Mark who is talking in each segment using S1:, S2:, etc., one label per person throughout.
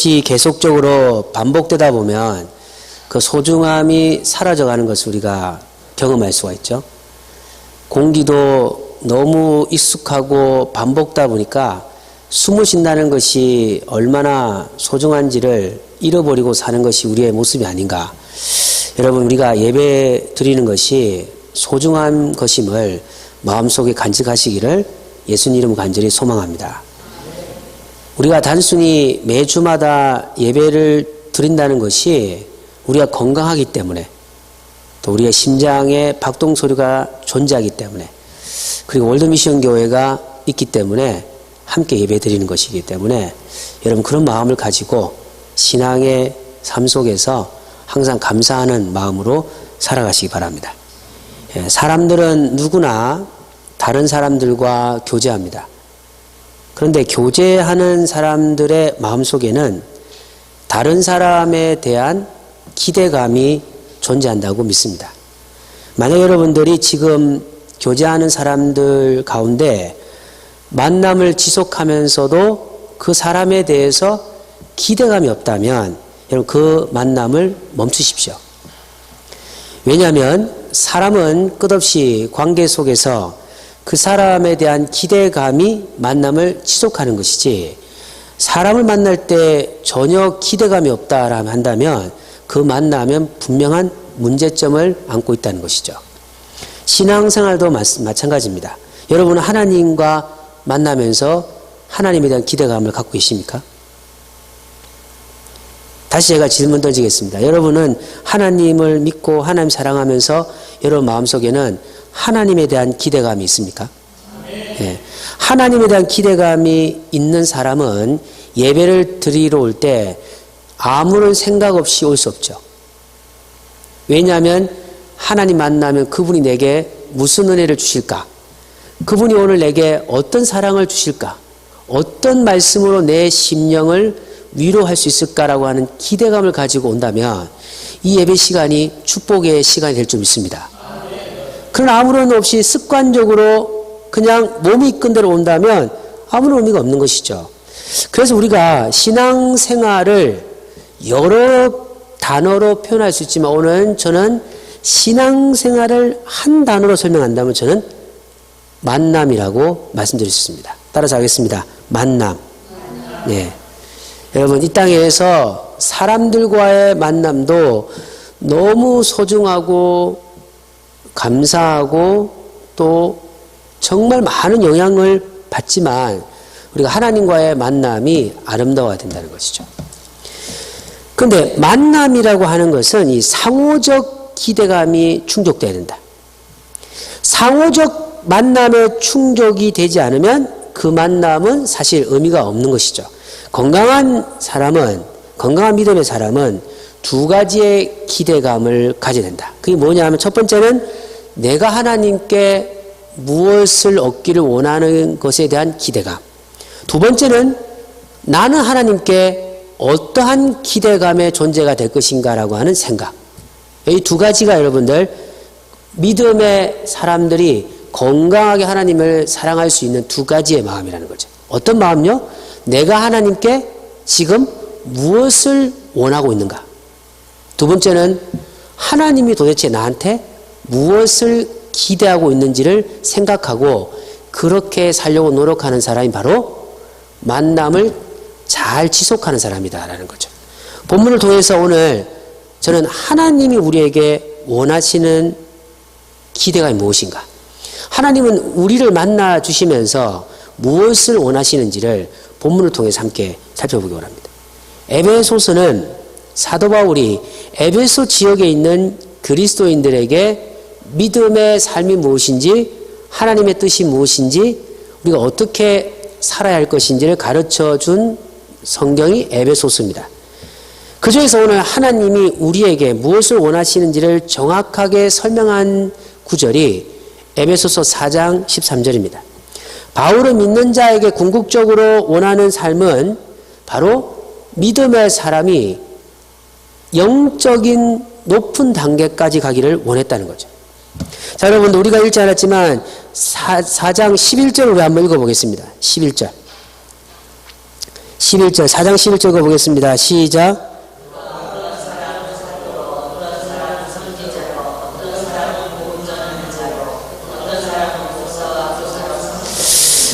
S1: 이것이 계속적으로 반복되다 보면 그 소중함이 사라져가는 것을 우리가 경험할 수가 있죠. 공기도 너무 익숙하고 반복다 보니까 숨을 쉰다는 것이 얼마나 소중한지를 잃어버리고 사는 것이 우리의 모습이 아닌가. 여러분, 우리가 예배 드리는 것이 소중한 것임을 마음속에 간직하시기를 예수님 이름으로 간절히 소망합니다. 우리가 단순히 매주마다 예배를 드린다는 것이 우리가 건강하기 때문에, 또 우리의 심장에 박동 소리가 존재하기 때문에, 그리고 월드미션 교회가 있기 때문에 함께 예배 드리는 것이기 때문에 여러분, 그런 마음을 가지고 신앙의 삶 속에서 항상 감사하는 마음으로 살아가시기 바랍니다. 사람들은 누구나 다른 사람들과 교제합니다. 그런데 교제하는 사람들의 마음속에는 다른 사람에 대한 기대감이 존재한다고 믿습니다. 만약 여러분들이 지금 교제하는 사람들 가운데 만남을 지속하면서도 그 사람에 대해서 기대감이 없다면 여러분, 그 만남을 멈추십시오. 왜냐하면 사람은 끝없이 관계 속에서 그 사람에 대한 기대감이 만남을 지속하는 것이지, 사람을 만날 때 전혀 기대감이 없다라고 한다면 그 만남은 분명한 문제점을 안고 있다는 것이죠. 신앙생활도 마찬가지입니다. 여러분은 하나님과 만나면서 하나님에 대한 기대감을 갖고 계십니까? 다시 제가 질문 던지겠습니다. 여러분은 하나님을 믿고 하나님 사랑하면서 여러분 마음속에는 하나님에 대한 기대감이 있습니까? 네. 하나님에 대한 기대감이 있는 사람은 예배를 드리러 올 때 아무런 생각 없이 올 수 없죠. 왜냐하면 하나님 만나면 그분이 내게 무슨 은혜를 주실까? 그분이 오늘 내게 어떤 사랑을 주실까? 어떤 말씀으로 내 심령을 위로할 수 있을까라고 하는 기대감을 가지고 온다면 이 예배 시간이 축복의 시간이 될 줄 믿습니다. 그러나 아무런 없이 습관적으로 그냥 몸이 이끈 대로 온다면 아무런 의미가 없는 것이죠. 그래서 우리가 신앙생활을 여러 단어로 표현할 수 있지만 오늘 저는 신앙생활을 한 단어로 설명한다면 저는 만남이라고 말씀드릴 수 있습니다. 따라서 하겠습니다. 만남. 네. 여러분, 이 땅에서 사람들과의 만남도 너무 소중하고 감사하고 또 정말 많은 영향을 받지만 우리가 하나님과의 만남이 아름다워야 된다는 것이죠. 그런데 만남이라고 하는 것은 이 상호적 기대감이 충족돼야 된다. 상호적 만남에 충족이 되지 않으면 그 만남은 사실 의미가 없는 것이죠. 건강한 믿음의 사람은 두 가지의 기대감을 가져야 된다. 그게 뭐냐 하면 첫 번째는 내가 하나님께 무엇을 얻기를 원하는 것에 대한 기대감. 두 번째는 나는 하나님께 어떠한 기대감의 존재가 될 것인가라고 하는 생각. 이 두 가지가 여러분들 믿음의 사람들이 건강하게 하나님을 사랑할 수 있는 두 가지의 마음이라는 거죠. 어떤 마음요? 내가 하나님께 지금 무엇을 원하고 있는가? 두 번째는 하나님이 도대체 나한테 무엇을 기대하고 있는지를 생각하고 그렇게 살려고 노력하는 사람이 바로 만남을 잘 지속하는 사람이다라는 거죠. 본문을 통해서 오늘 저는 하나님이 우리에게 원하시는 기대가 무엇인가? 하나님은 우리를 만나 주시면서 무엇을 원하시는지를 본문을 통해서 함께 살펴보기 원합니다. 에베소서는 사도 바울이 에베소 지역에 있는 그리스도인들에게 믿음의 삶이 무엇인지, 하나님의 뜻이 무엇인지, 우리가 어떻게 살아야 할 것인지를 가르쳐 준 성경이 에베소서입니다. 그 중에서 오늘 하나님이 우리에게 무엇을 원하시는지를 정확하게 설명한 구절이 에베소서 4장 13절입니다. 바울은 믿는 자에게 궁극적으로 원하는 삶은 바로 믿음의 사람이 영적인 높은 단계까지 가기를 원했다는 거죠. 자, 여러분, 우리가 읽지 않았지만 4장 11절을 우리 한번 읽어보겠습니다. 11절 11절, 4장 11절 읽어보겠습니다. 시작.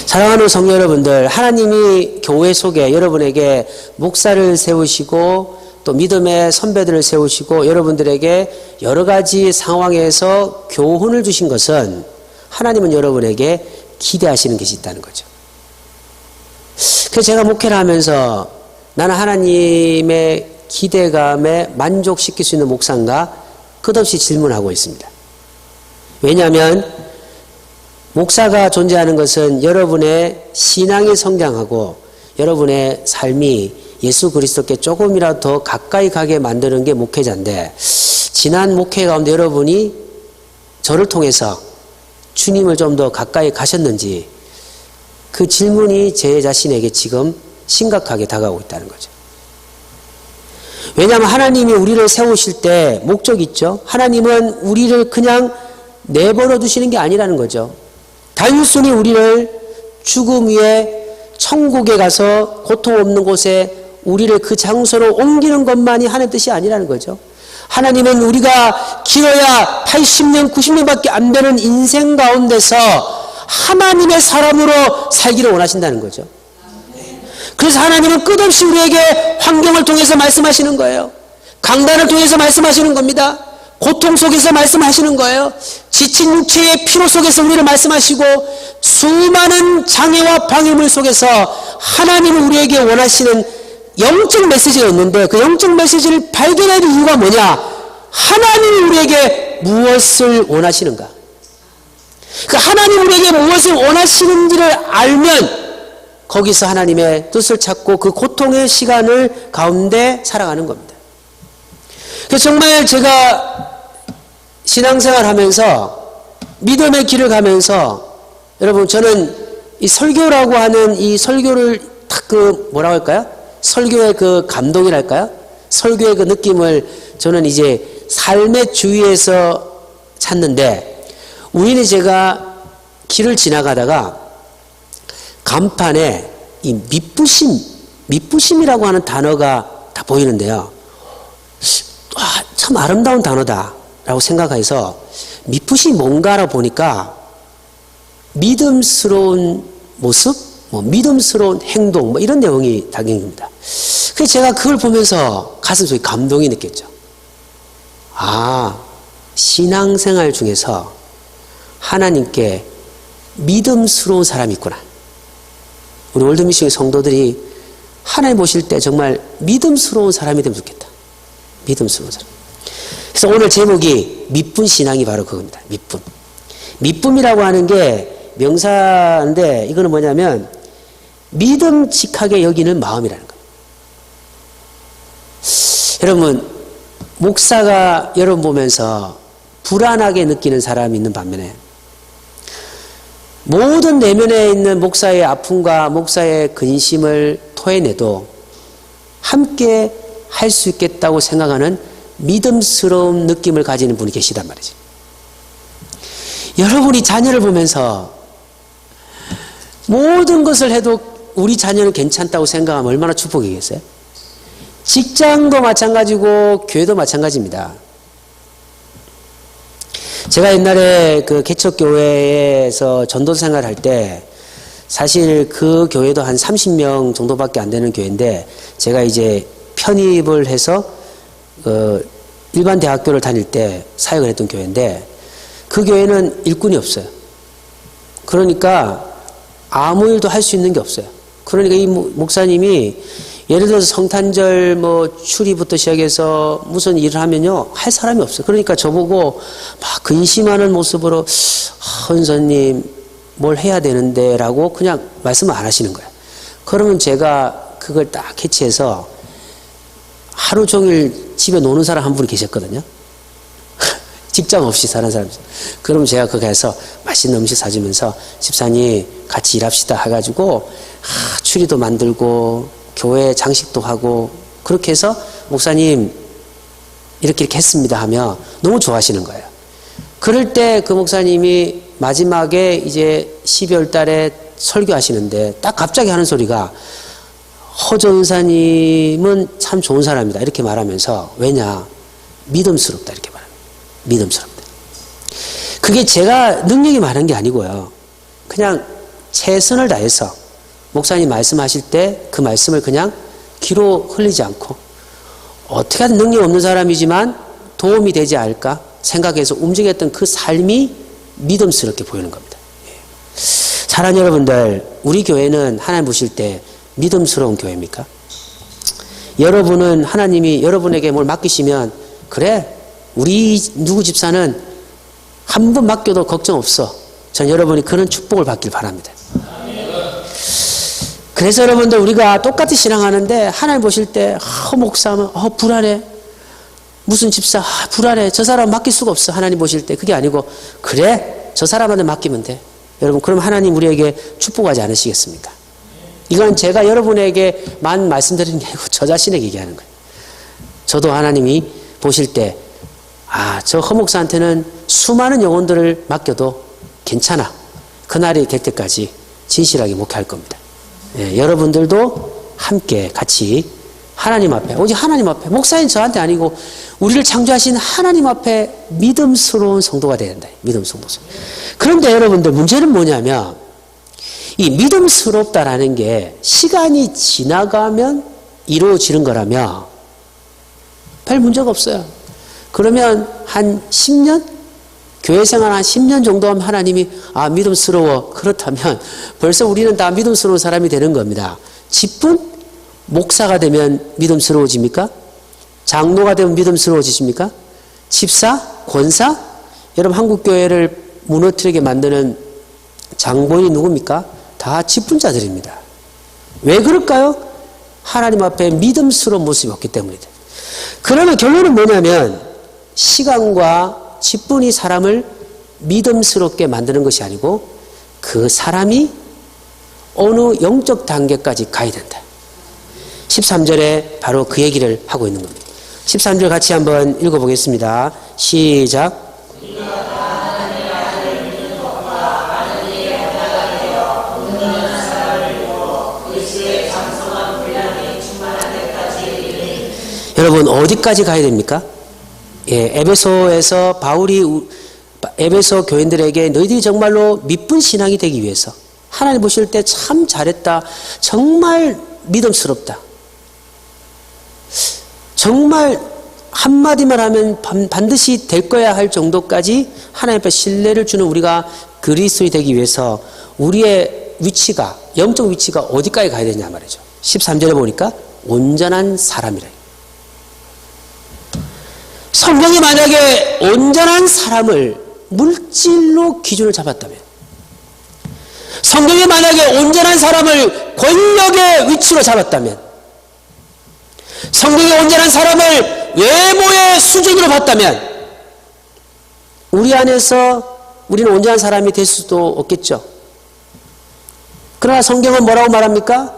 S1: 사랑하는 성도 여러분들, 하나님이 교회 속에 여러분에게 목사를 세우시고 또 믿음의 선배들을 세우시고 여러분들에게 여러 가지 상황에서 교훈을 주신 것은 하나님은 여러분에게 기대하시는 것이 있다는 거죠. 그래서 제가 목회를 하면서 나는 하나님의 기대감에 만족시킬 수 있는 목사인가 끝없이 질문하고 있습니다. 왜냐하면 목사가 존재하는 것은 여러분의 신앙이 성장하고 여러분의 삶이 예수 그리스도께 조금이라도 더 가까이 가게 만드는 게 목회자인데, 지난 목회 가운데 여러분이 저를 통해서 주님을 좀 더 가까이 가셨는지, 그 질문이 제 자신에게 지금 심각하게 다가오고 있다는 거죠. 왜냐하면 하나님이 우리를 세우실 때 목적이 있죠. 하나님은 우리를 그냥 내버려 두시는 게 아니라는 거죠. 단순히 우리를 죽음 위에 천국에 가서 고통 없는 곳에 우리를 그 장소로 옮기는 것만이 하나님의 뜻이 아니라는 거죠. 하나님은 우리가 길어야 80년, 90년밖에 안 되는 인생 가운데서 하나님의 사람으로 살기를 원하신다는 거죠. 그래서 하나님은 끝없이 우리에게 환경을 통해서 말씀하시는 거예요. 강단을 통해서 말씀하시는 겁니다. 고통 속에서 말씀하시는 거예요. 지친 육체의 피로 속에서 우리를 말씀하시고 수많은 장애와 방해물 속에서 하나님은 우리에게 원하시는 영적 메시지가 있는데, 그 영적 메시지를 발견할 이유가 뭐냐? 하나님이 우리에게 무엇을 원하시는가? 그 하나님이 우리에게 무엇을 원하시는지를 알면 거기서 하나님의 뜻을 찾고 그 고통의 시간을 가운데 살아가는 겁니다. 그래서 정말 제가 신앙생활 하면서 믿음의 길을 가면서 여러분, 저는 이 설교라고 하는 이 설교를 딱 그 뭐라고 할까요? 설교의 그 감동이랄까요? 설교의 그 느낌을 저는 이제 삶의 주위에서 찾는데, 우연히 제가 길을 지나가다가 간판에 이 미쁘심이라고 하는 단어가 다 보이는데요. 참 아름다운 단어다라고 생각해서 미쁘심이 뭔가라고 보니까 믿음스러운 모습, 믿음스러운 행동, 이런 내용이 담깁니다. 그래서 제가 그걸 보면서 가슴속에 감동이 느꼈죠. 신앙생활 중에서 하나님께 믿음스러운 사람이 있구나. 우리 월드미션의 성도들이 하나님 보실 때 정말 믿음스러운 사람이 되면 좋겠다. 믿음스러운 사람. 그래서 오늘 제목이 미쁜 신앙이 바로 그겁니다. 미쁨. 미쁨이라고 하는 게 명사인데, 이거는 뭐냐면 믿음직하게 여기는 마음이라는 거예요. 여러분, 목사가 여러분 보면서 불안하게 느끼는 사람이 있는 반면에 모든 내면에 있는 목사의 아픔과 목사의 근심을 토해내도 함께 할 수 있겠다고 생각하는 믿음스러운 느낌을 가지는 분이 계시단 말이죠. 여러분이 자녀를 보면서 모든 것을 해도 우리 자녀는 괜찮다고 생각하면 얼마나 축복이겠어요? 직장도 마찬가지고 교회도 마찬가지입니다. 제가 옛날에 그 개척교회에서 전도사 생활할 때 사실 그 교회도 한 30명 정도밖에 안 되는 교회인데, 제가 이제 편입을 해서 일반 대학교를 다닐 때 사역을 했던 교회인데, 그 교회는 일꾼이 없어요. 그러니까 아무 일도 할 수 있는 게 없어요. 그러니까 이 목사님이 예를 들어서 성탄절 추리부터 시작해서 무슨 일을 하면요, 할 사람이 없어요. 그러니까 저보고 막 근심하는 모습으로 헌선님 뭘 해야 되는데 라고 그냥 말씀을 안 하시는 거예요. 그러면 제가 그걸 딱 캐치해서 하루 종일 집에 노는 사람 한 분이 계셨거든요. 직장 없이 사는 사람. 그럼 제가 거기 가서 맛있는 음식 사주면서 집사님 같이 일합시다 해가지고 추리도 만들고 교회 장식도 하고, 그렇게 해서 목사님 이렇게 했습니다 하며 너무 좋아하시는 거예요. 그럴 때 그 목사님이 마지막에 이제 12월 달에 설교하시는데 딱 갑자기 하는 소리가, 허 전사님은 참 좋은 사람이다 이렇게 말하면서 왜냐? 믿음스럽다 이렇게 말합니다. 믿음스럽다. 그게 제가 능력이 많은 게 아니고요. 그냥 최선을 다해서 목사님 말씀하실 때 그 말씀을 그냥 귀로 흘리지 않고 어떻게 하든 능력 없는 사람이지만 도움이 되지 않을까 생각해서 움직였던 그 삶이 믿음스럽게 보이는 겁니다. 사랑하는 여러분들, 우리 교회는 하나님 보실 때 믿음스러운 교회입니까? 여러분은 하나님이 여러분에게 뭘 맡기시면 그래 우리 누구 집사는 한 번 맡겨도 걱정 없어. 전 여러분이 그런 축복을 받길 바랍니다. 그래서 여러분들 우리가 똑같이 신앙하는데 하나님 보실 때 목사면 불안해. 무슨 집사 불안해. 저 사람 맡길 수가 없어. 하나님 보실 때 그게 아니고 그래 저 사람한테 맡기면 돼. 여러분 그럼 하나님 우리에게 축복하지 않으시겠습니까? 이건 제가 여러분에게만 말씀드리는 게 아니고 저 자신에게 얘기하는 거예요. 저도 하나님이 보실 때 저 허목사한테는 수많은 영혼들을 맡겨도 괜찮아. 그날이 될 때까지 진실하게 목회할 겁니다. 여러분들도 함께 같이 하나님 앞에 오직 하나님 앞에 목사인 저한테 아니고 우리를 창조하신 하나님 앞에 믿음스러운 성도가 되어야 된다. 믿음스러운 성도. 그런데 여러분들 문제는 뭐냐면 이 믿음스럽다라는 게 시간이 지나가면 이루어지는 거라면 별 문제가 없어요. 그러면 한 10년? 교회 생활 한 10년 정도 하면 하나님이 믿음스러워. 그렇다면 벌써 우리는 다 믿음스러운 사람이 되는 겁니다. 집분? 목사가 되면 믿음스러워집니까? 장로가 되면 믿음스러워지십니까? 집사? 권사? 여러분 한국교회를 무너뜨리게 만드는 장본이 누굽니까? 다 집분자들입니다. 왜 그럴까요? 하나님 앞에 믿음스러운 모습이 없기 때문이다. 그러면 결론은 뭐냐면 시간과 직분이 사람을 믿음스럽게 만드는 것이 아니고 그 사람이 어느 영적 단계까지 가야 된다. 13절에 바로 그 얘기를 하고 있는 겁니다. 13절 같이 한번 읽어보겠습니다. 시작. 여러분 어디까지 가야 됩니까? 에베소에서 바울이 에베소 교인들에게 너희들이 정말로 믿분 신앙이 되기 위해서 하나님 보실 때 참 잘했다. 정말 믿음스럽다. 정말 한마디만 하면 반드시 될 거야 할 정도까지 하나님 앞에 신뢰를 주는 우리가 그리스도인이 되기 위해서 우리의 위치가 영적 위치가 어디까지 가야 되냐 말이죠. 13절에 보니까 온전한 사람이라. 성경이 만약에 온전한 사람을 물질로 기준을 잡았다면 성경이 만약에 온전한 사람을 권력의 위치로 잡았다면 성경이 온전한 사람을 외모의 수준으로 봤다면 우리 안에서 우리는 온전한 사람이 될 수도 없겠죠. 그러나 성경은 뭐라고 말합니까?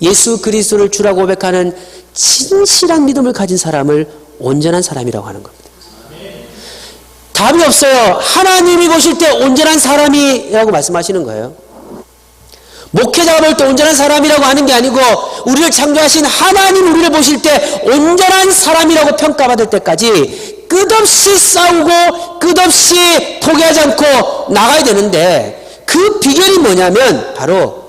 S1: 예수 그리스도를 주라고 고백하는 진실한 믿음을 가진 사람을 온전한 사람이라고 하는 겁니다. 답이 없어요. 하나님이 보실 때 온전한 사람이라고 말씀하시는 거예요. 목회자가 볼 때 온전한 사람이라고 하는 게 아니고 우리를 창조하신 하나님 우리를 보실 때 온전한 사람이라고 평가받을 때까지 끝없이 싸우고 끝없이 포기하지 않고 나가야 되는데 그 비결이 뭐냐면 바로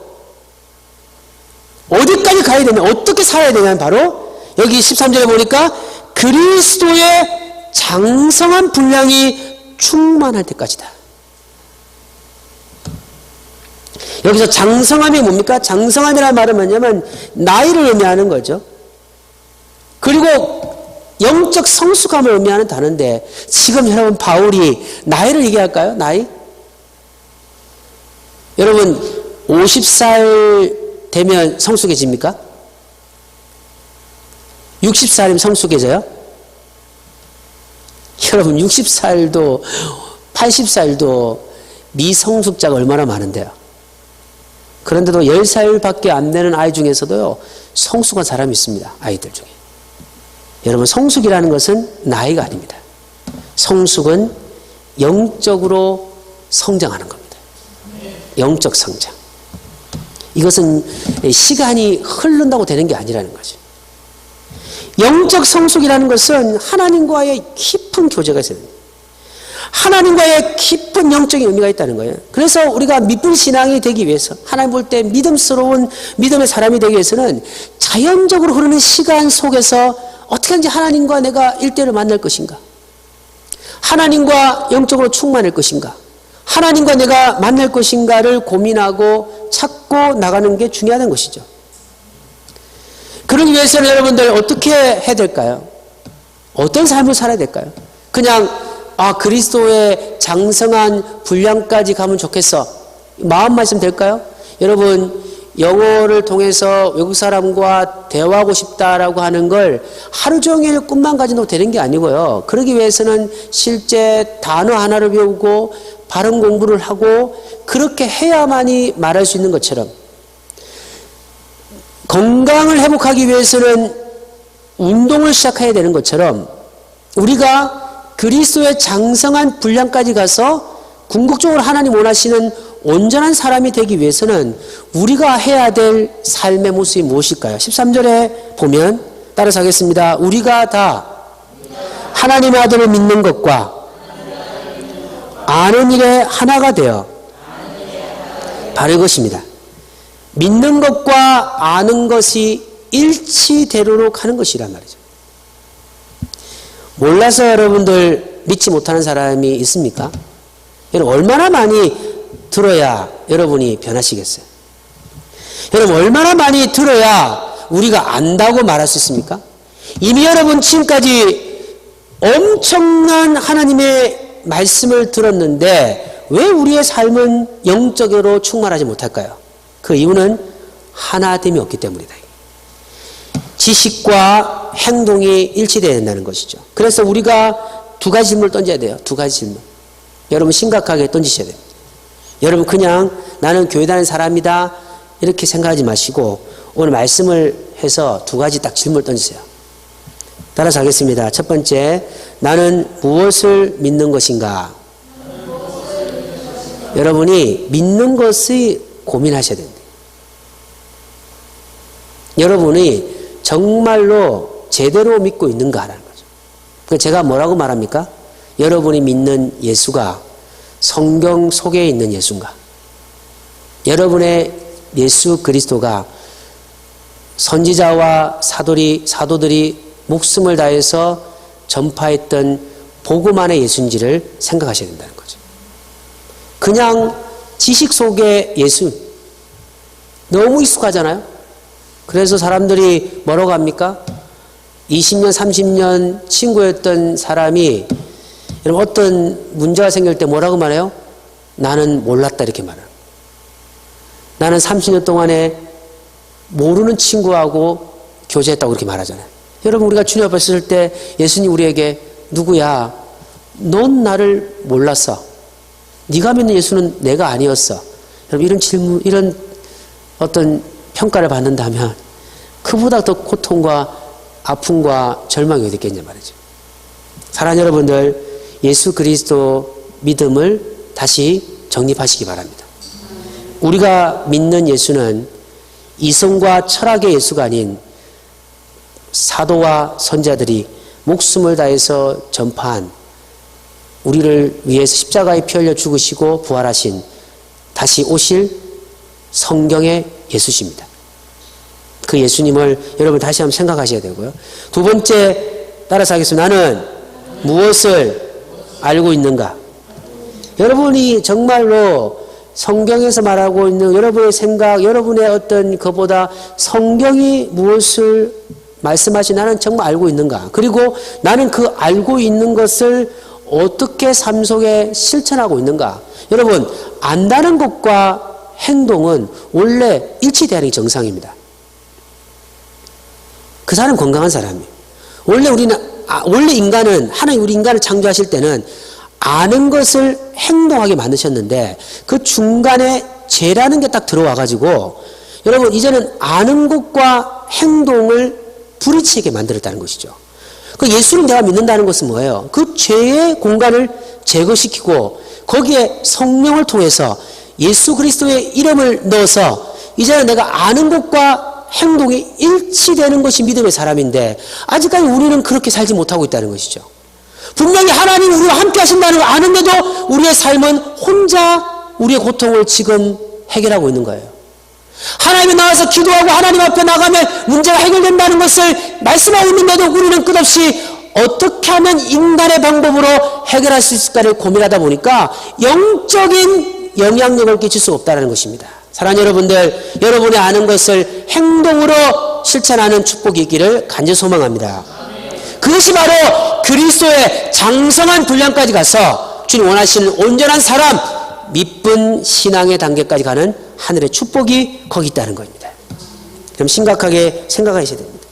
S1: 어디까지 가야 되면 어떻게 살아야 되냐면 바로 여기 13절에 보니까 그리스도의 장성한 분량이 충만할 때까지다. 여기서 장성함이 뭡니까? 장성함이라는 말은 뭐냐면 나이를 의미하는 거죠. 그리고 영적 성숙함을 의미하는 단어인데 지금 여러분 바울이 나이를 얘기할까요? 나이? 여러분 50살 되면 성숙해집니까? 60살이면 성숙해져요? 여러분 60살도 80살도 미성숙자가 얼마나 많은데요. 그런데도 10살밖에 안 되는 아이 중에서도요 성숙한 사람이 있습니다. 아이들 중에. 여러분 성숙이라는 것은 나이가 아닙니다. 성숙은 영적으로 성장하는 겁니다. 영적 성장. 이것은 시간이 흐른다고 되는 게 아니라는 거죠. 영적 성숙이라는 것은 하나님과의 깊은 교제가 있어야 됩니다. 하나님과의 깊은 영적인 의미가 있다는 거예요. 그래서 우리가 믿는 신앙이 되기 위해서, 하나님 볼 때 믿음스러운 믿음의 사람이 되기 위해서는 자연적으로 흐르는 시간 속에서 어떻게 하는지 하나님과 내가 일대를 만날 것인가, 하나님과 영적으로 충만할 것인가, 하나님과 내가 만날 것인가를 고민하고 찾고 나가는 게 중요하다는 것이죠. 그러기 위해서는 여러분들 어떻게 해야 될까요? 어떤 삶을 살아야 될까요? 그냥 그리스도의 장성한 분량까지 가면 좋겠어, 마음 말씀 될까요? 여러분, 영어를 통해서 외국 사람과 대화하고 싶다라고 하는 걸 하루 종일 꿈만 가지고 되는 게 아니고요. 그러기 위해서는 실제 단어 하나를 배우고 발음 공부를 하고 그렇게 해야만이 말할 수 있는 것처럼, 건강을 회복하기 위해서는 운동을 시작해야 되는 것처럼, 우리가 그리스도의 장성한 분량까지 가서 궁극적으로 하나님 원하시는 온전한 사람이 되기 위해서는 우리가 해야 될 삶의 모습이 무엇일까요? 13절에 보면 따라서 하겠습니다. 우리가 다 하나님의 아들을 믿는 것과 아는 일에 하나가 되어, 바로 이것입니다. 믿는 것과 아는 것이 일치대로로 가는 것이란 말이죠. 몰라서 여러분들 믿지 못하는 사람이 있습니까? 여러분, 얼마나 많이 들어야 여러분이 변하시겠어요? 여러분, 얼마나 많이 들어야 우리가 안다고 말할 수 있습니까? 이미 여러분 지금까지 엄청난 하나님의 말씀을 들었는데 왜 우리의 삶은 영적으로 충만하지 못할까요? 그 이유는 하나됨이 없기 때문이다. 지식과 행동이 일치되어야 된다는 것이죠. 그래서 우리가 두 가지 질문을 던져야 돼요. 두 가지 질문. 여러분 심각하게 던지셔야 됩니다. 여러분, 그냥 나는 교회 다니는 사람이다 이렇게 생각하지 마시고 오늘 말씀을 해서 두 가지 딱 질문을 던지세요. 따라서 하겠습니다. 첫 번째, 나는 무엇을 믿는 것인가? 여러분이 믿는 것을 고민하셔야 됩니다. 여러분이 정말로 제대로 믿고 있는가라는 거죠. 제가 뭐라고 말합니까? 여러분이 믿는 예수가 성경 속에 있는 예수인가? 여러분의 예수 그리스도가 선지자와 사도들이 목숨을 다해서 전파했던 복음만의 예수인지를 생각하셔야 된다는 거죠. 그냥 지식 속의 예수, 너무 익숙하잖아요. 그래서 사람들이 뭐라고 합니까? 20년, 30년 친구였던 사람이 여러분 어떤 문제가 생길 때 뭐라고 말해요? 나는 몰랐다 이렇게 말해요. 나는 30년 동안에 모르는 친구하고 교제했다고 그렇게 말하잖아요. 여러분, 우리가 주님 앞에 있을 때 예수님 우리에게 누구야? 넌 나를 몰랐어. 네가 믿는 예수는 내가 아니었어. 여러분, 이런 질문, 이런 어떤 평가를 받는다면 그보다 더 고통과 아픔과 절망이 어디 있겠냐 말이죠. 사랑하는 여러분들, 예수 그리스도 믿음을 다시 정립하시기 바랍니다. 우리가 믿는 예수는 이성과 철학의 예수가 아닌 사도와 선지자들이 목숨을 다해서 전파한, 우리를 위해서 십자가에 피 흘려 죽으시고 부활하신, 다시 오실 성경의 예수십니다. 그 예수님을 여러분 다시 한번 생각하셔야 되고요. 두 번째, 따라서 하겠습니다. 나는 무엇을 알고 있는가? 여러분이 정말로 성경에서 말하고 있는 여러분의 생각, 여러분의 어떤 것보다 성경이 무엇을 말씀하시 나는 정말 알고 있는가? 그리고 나는 그 알고 있는 것을 어떻게 삶 속에 실천하고 있는가? 여러분, 안다는 것과 행동은 원래 일치되는 게 정상입니다. 그 사람은 건강한 사람이에요. 원래 인간은, 하나님 우리 인간을 창조하실 때는 아는 것을 행동하게 만드셨는데 그 중간에 죄라는 게 딱 들어와가지고 여러분 이제는 아는 것과 행동을 부딪히게 만들었다는 것이죠. 그 예수를 내가 믿는다는 것은 뭐예요? 그 죄의 공간을 제거시키고 거기에 성령을 통해서 예수 그리스도의 이름을 넣어서 이제는 내가 아는 것과 행동이 일치되는 것이 믿음의 사람인데 아직까지 우리는 그렇게 살지 못하고 있다는 것이죠. 분명히 하나님이 우리와 함께 하신다는 걸 아는데도 우리의 삶은 혼자 우리의 고통을 지금 해결하고 있는 거예요. 하나님이 나와서 기도하고 하나님 앞에 나가면 문제가 해결된다는 것을 말씀하고 있는데도 우리는 끝없이 어떻게 하면 인간의 방법으로 해결할 수 있을까를 고민하다 보니까 영적인 영향력을 끼칠 수 없다는 것입니다. 사랑하는 여러분들, 여러분이 아는 것을 행동으로 실천하는 축복이 있기를 간절히 소망합니다. 그것이 바로 그리스도의 장성한 분량까지 가서 주님 원하시는 온전한 사람, 미쁜 신앙의 단계까지 가는 하늘의 축복이 거기 있다는 겁니다. 그럼 심각하게 생각하셔야 됩니다.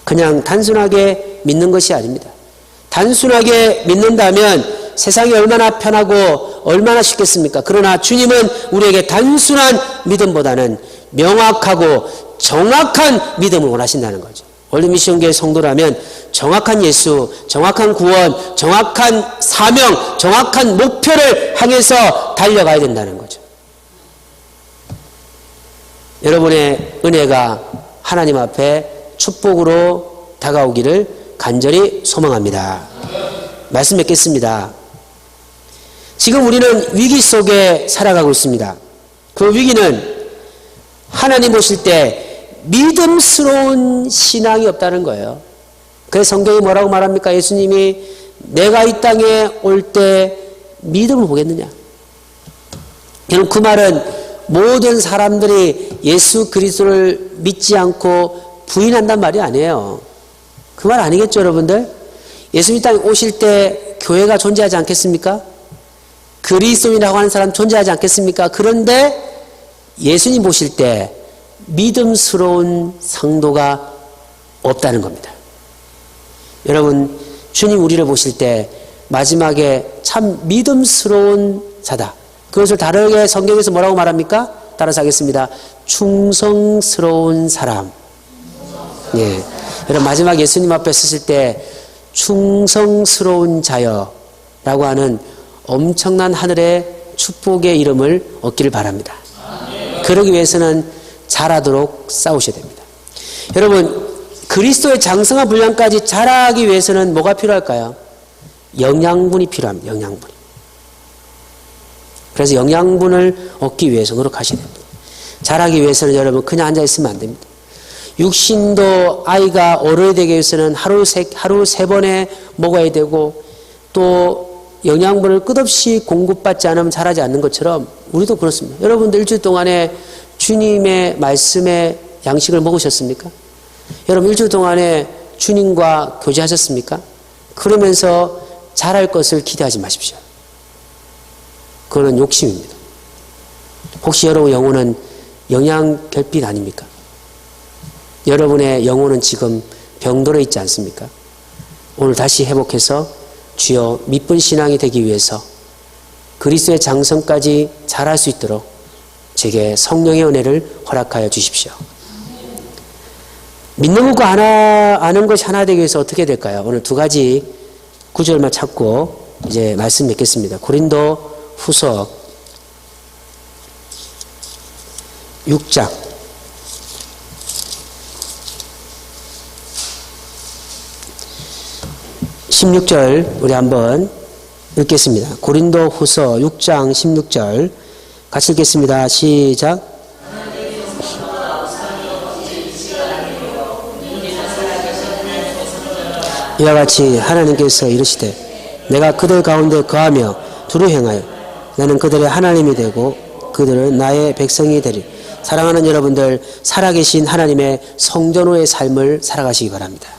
S1: 그냥 단순하게 믿는 것이 아닙니다. 단순하게 믿는다면 세상이 얼마나 편하고 얼마나 쉽겠습니까? 그러나 주님은 우리에게 단순한 믿음보다는 명확하고 정확한 믿음을 원하신다는 거죠. 월드미션교회 성도라면 정확한 예수, 정확한 구원, 정확한 사명, 정확한 목표를 향해서 달려가야 된다는 거죠. 여러분의 은혜가 하나님 앞에 축복으로 다가오기를 간절히 소망합니다. 말씀 맺겠습니다. 지금 우리는 위기 속에 살아가고 있습니다. 그 위기는 하나님 보실 때 믿음스러운 신앙이 없다는 거예요. 그래서 성경이 뭐라고 말합니까? 예수님이 내가 이 땅에 올 때 믿음을 보겠느냐? 여러분, 그 말은 모든 사람들이 예수 그리스도를 믿지 않고 부인한단 말이 아니에요. 그 말 아니겠죠, 여러분들? 예수님 이 땅에 오실 때 교회가 존재하지 않겠습니까? 그리스도인이라고 하는 사람 존재하지 않겠습니까? 그런데 예수님 보실 때 믿음스러운 성도가 없다는 겁니다. 여러분, 주님 우리를 보실 때 마지막에 참 믿음스러운 자다. 그것을 다르게 성경에서 뭐라고 말합니까? 따라서 하겠습니다. 충성스러운 사람. 예. 여러분, 마지막 예수님 앞에 서실 때 충성스러운 자여라고 하는 엄청난 하늘의 축복의 이름을 얻기를 바랍니다. 그러기 위해서는 잘하도록 싸우셔야 됩니다. 여러분, 그리스도의 장성한 분량까지 자라기 위해서는 뭐가 필요할까요? 영양분이 필요합니다. 영양분. 그래서 영양분을 얻기 위해서 노력하셔야 됩니다. 자라기 위해서는 여러분 그냥 앉아있으면 안 됩니다. 육신도 아이가 어른이 되기 위해서는 하루 세 번에 먹어야 되고 또 영양분을 끝없이 공급받지 않으면 자라지 않는 것처럼 우리도 그렇습니다. 여러분들 일주일 동안에 주님의 말씀의 양식을 먹으셨습니까? 여러분 일주일 동안에 주님과 교제하셨습니까? 그러면서 잘할 것을 기대하지 마십시오. 그거는 욕심입니다. 혹시 여러분 영혼은 영양결핍 아닙니까? 여러분의 영혼은 지금 병들어 있지 않습니까? 오늘 다시 회복해서 주여 믿은 신앙이 되기 위해서 그리스도의 장성까지 자랄 수 있도록 제게 성령의 은혜를 허락하여 주십시오. 믿는 것과 아는 것이 하나 되기 위해서 어떻게 될까요? 오늘 두 가지 구절만 찾고 이제 말씀 맺겠습니다. 고린도 후서 6장 16절 우리 한번 읽겠습니다. 고린도 후서 6장 16절 같이 읽겠습니다. 시작. 이와 같이 하나님께서 이르시되 내가 그들 가운데 거하며 두루 행하여 나는 그들의 하나님이 되고 그들은 나의 백성이 되리. 사랑하는 여러분들, 살아계신 하나님의 성전후의 삶을 살아가시기 바랍니다.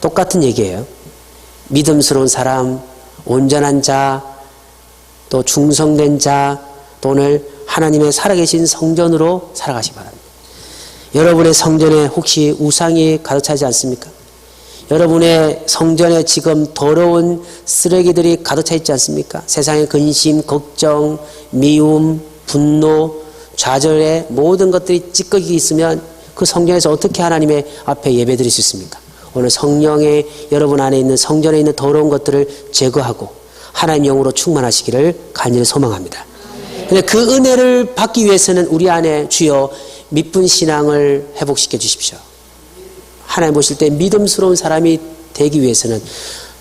S1: 똑같은 얘기예요. 믿음스러운 사람, 온전한 자, 또 충성된 자, 또 오늘 하나님의 살아계신 성전으로 살아가시기 바랍니다. 여러분의 성전에 혹시 우상이 가득 차지 않습니까? 여러분의 성전에 지금 더러운 쓰레기들이 가득 차 있지 않습니까? 세상의 근심, 걱정, 미움, 분노, 좌절의 모든 것들이 찌꺼기 있으면 그 성전에서 어떻게 하나님의 앞에 예배드릴 수 있습니까? 오늘 성령의 여러분 안에 있는 성전에 있는 더러운 것들을 제거하고 하나님 영으로 충만하시기를 간절히 소망합니다. 근데 그 은혜를 받기 위해서는 우리 안에 주여 믿분 신앙을 회복시켜 주십시오. 하나님 보실 때 믿음스러운 사람이 되기 위해서는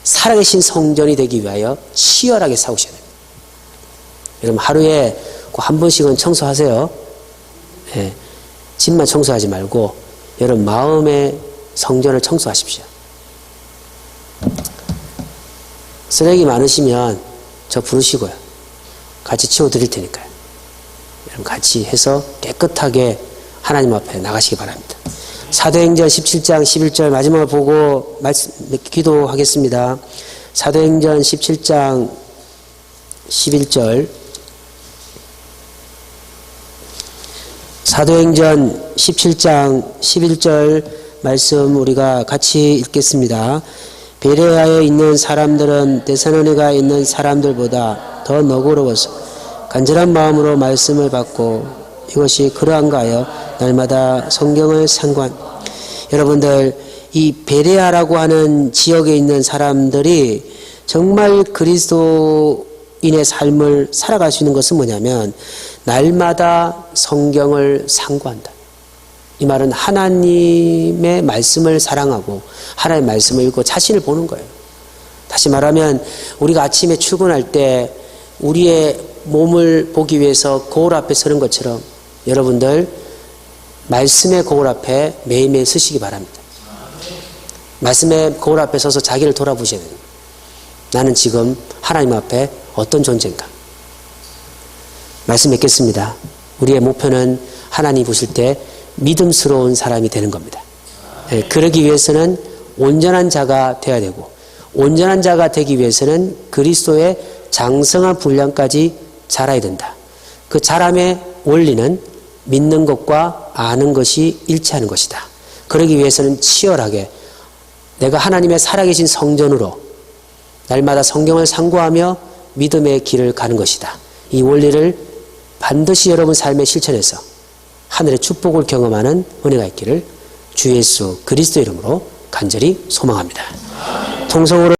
S1: 살아계신 성전이 되기 위하여 치열하게 싸우셔야 됩니다. 여러분 하루에 꼭 한 번씩은 청소하세요. 예, 집만 청소하지 말고 여러분 마음의 성전을 청소하십시오. 쓰레기 많으시면 저 부르시고요. 같이 치워드릴 테니까요. 여러분 같이 해서 깨끗하게 하나님 앞에 나가시기 바랍니다. 사도행전 17장 11절 마지막을 보고 기도하겠습니다. 사도행전 17장 11절 사도행전 17장 11절 말씀 우리가 같이 읽겠습니다. 베레아에 있는 사람들은 데살로니가에 있는 사람들보다 더 너그러워서 간절한 마음으로 말씀을 받고 이것이 그러한가 하여 날마다 성경을 상고한. 여러분들 이 베레아라고 하는 지역에 있는 사람들이 정말 그리스도인의 삶을 살아갈 수 있는 것은 뭐냐면 날마다 성경을 상고한다. 이 말은 하나님의 말씀을 사랑하고 하나님의 말씀을 읽고 자신을 보는 거예요. 다시 말하면 우리가 아침에 출근할 때 우리의 몸을 보기 위해서 거울 앞에 서는 것처럼 여러분들 말씀의 거울 앞에 매일매일 서시기 바랍니다. 말씀의 거울 앞에 서서 자기를 돌아보셔야 됩니다. 나는 지금 하나님 앞에 어떤 존재인가? 말씀 맺겠습니다. 우리의 목표는 하나님 보실 때 믿음스러운 사람이 되는 겁니다. 그러기 위해서는 온전한 자가 되어야 되고 온전한 자가 되기 위해서는 그리스도의 장성한 분량까지 자라야 된다. 그 자람의 원리는 믿는 것과 아는 것이 일치하는 것이다. 그러기 위해서는 치열하게 내가 하나님의 살아계신 성전으로 날마다 성경을 상고하며 믿음의 길을 가는 것이다. 이 원리를 반드시 여러분 삶에 실천해서 하늘의 축복을 경험하는 은혜가 있기를 주 예수 그리스도 이름으로 간절히 소망합니다. 통성으로